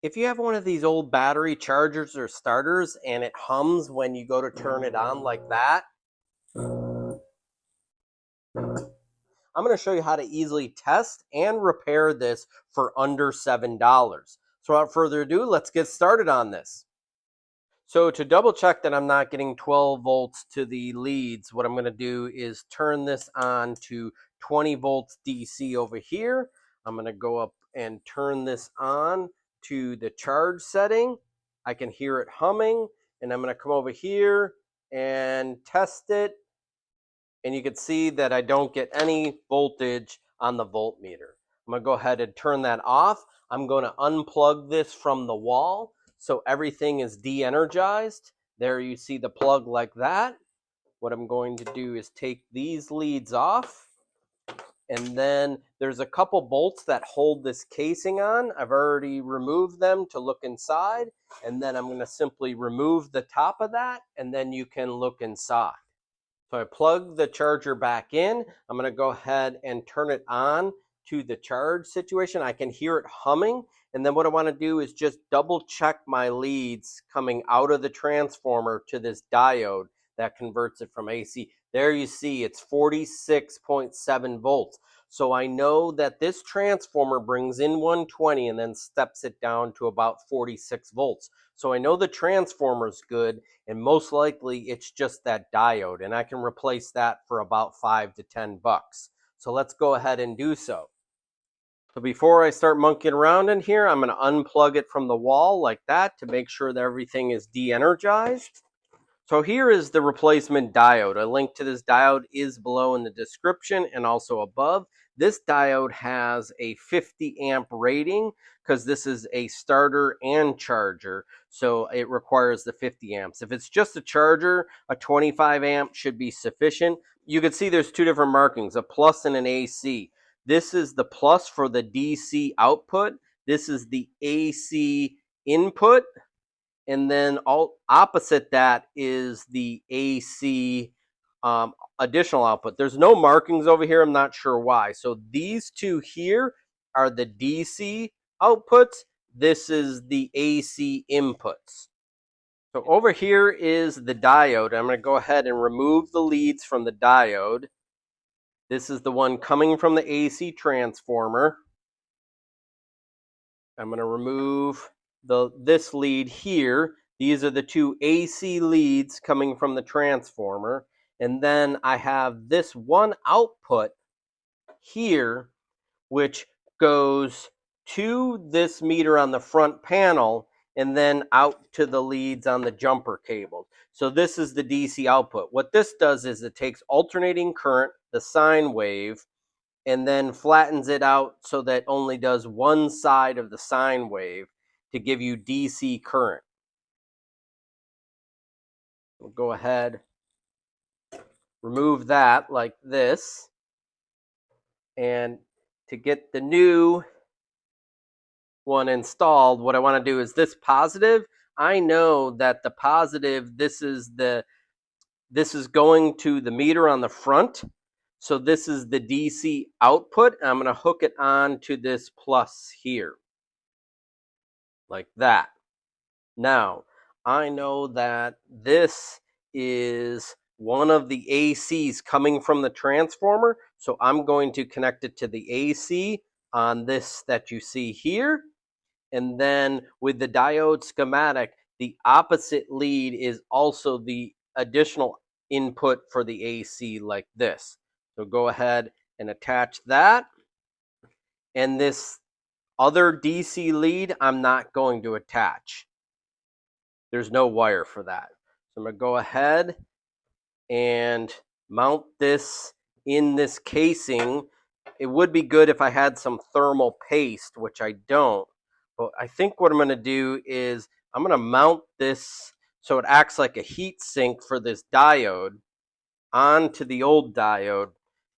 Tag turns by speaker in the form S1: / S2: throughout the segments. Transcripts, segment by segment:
S1: If you have one of these old battery chargers or starters and it hums when you go to turn it on like that, I'm going to show you how to easily test and repair this for under $7. So without further ado, let's get started on this. So to double check that I'm not getting 12 volts to the leads, what I'm going to do is turn this on to 20 volts DC over here. I'm going to go up and turn this on to the charge setting. I can hear it humming, and I'm going to come over here and test it. And you can see that I don't get any voltage on the voltmeter. I'm going to go ahead and turn that off. I'm going to unplug this from the wall so everything is de-energized. There you see the plug like that. What I'm going to do is take these leads off, and then there's a couple bolts that hold this casing on. I've already removed them to look inside, and then I'm going to simply remove the top of that, and then you can look inside. So I plug the charger back in. I'm going to go ahead and turn it on to the charge situation. I can hear it humming. And then what I want to do is just double check my leads coming out of the transformer to this diode that converts it from AC. There you see it's 46.7 volts. So I know that this transformer brings in 120 and then steps it down to about 46 volts. So I know the transformer is good, and most likely it's just that diode, and I can replace that for about $5 to $10. So let's go ahead and do so. So before I start monkeying around in here, I'm going to unplug it from the wall like that to make sure that everything is de-energized. So here is the replacement diode. A link to this diode is below in the description and also above. This diode has a 50 amp rating because this is a starter and charger, so it requires the 50 amps. If it's just a charger, a 25 amp should be sufficient. You can see there's two different markings, a plus and an AC. This is the plus for the DC output. This is the AC input. And then all opposite that is the AC additional output. There's no markings over here. I'm not sure why. So these two here are the DC outputs. This is the AC inputs. So over here is the diode. I'm going to go ahead and remove the leads from the diode. This is the one coming from the AC transformer. I'm going to remove this lead here. These are the two AC leads coming from the transformer. And then I have this one output here, which goes to this meter on the front panel and then out to the leads on the jumper cables. So this is the DC output. What this does is it takes alternating current, the sine wave, and then flattens it out so that only does one side of the sine wave to give you DC current. We'll go ahead, remove that like this, and to get the new one installed, what I want to do is this positive. I know that the positive, this is going to the meter on the front. So this is the DC output. I'm going to hook it on to this plus here, like that. Now, I know that this is one of the ACs coming from the transformer, so I'm going to connect it to the AC on this that you see here. And then with the diode schematic, the opposite lead is also the additional input for the AC like this. So go ahead and attach that. And this other DC lead, I'm not going to attach. There's no wire for that. So I'm going to go ahead and mount this in this casing. It would be good if I had some thermal paste, which I don't. But I think what I'm going to do is I'm going to mount this so it acts like a heat sink for this diode onto the old diode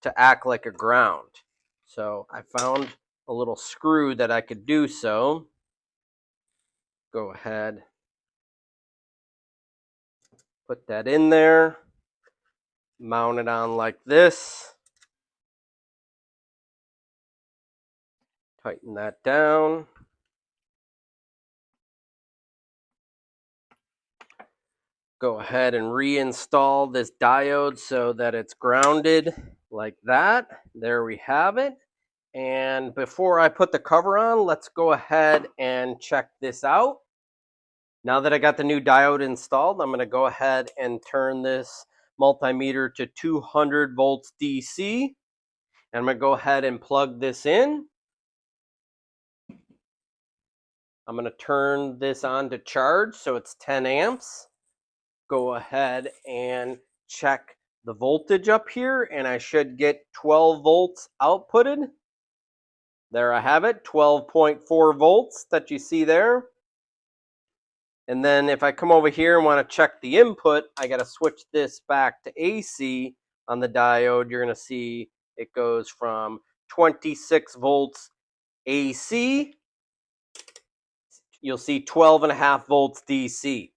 S1: to act like a ground. So I found a little screw that I could do so. Go ahead, put that in there, mount it on like this, tighten that down, Go ahead and reinstall this diode so that it's grounded like that. There we have it. And before I put the cover on, let's go ahead and check this out. Now that I got the new diode installed, I'm going to go ahead and turn this multimeter to 200 volts DC. And I'm going to go ahead and plug this in. I'm going to turn this on to charge, so it's 10 amps. Go ahead and check the voltage up here, and I should get 12 volts outputted. There I have it, 12.4 volts that you see there. And then if I come over here and want to check the input, I got to switch this back to AC on the diode. You're going to see it goes from 26 volts AC. You'll see 12.5 volts DC.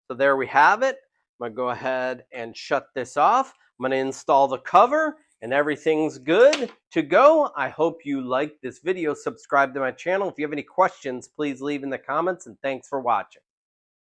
S1: So there we have it. I'm going to go ahead and shut this off. I'm going to install the cover and everything's good to go. I hope you liked this video. Subscribe to my channel. If you have any questions, please leave in the comments, and thanks for watching.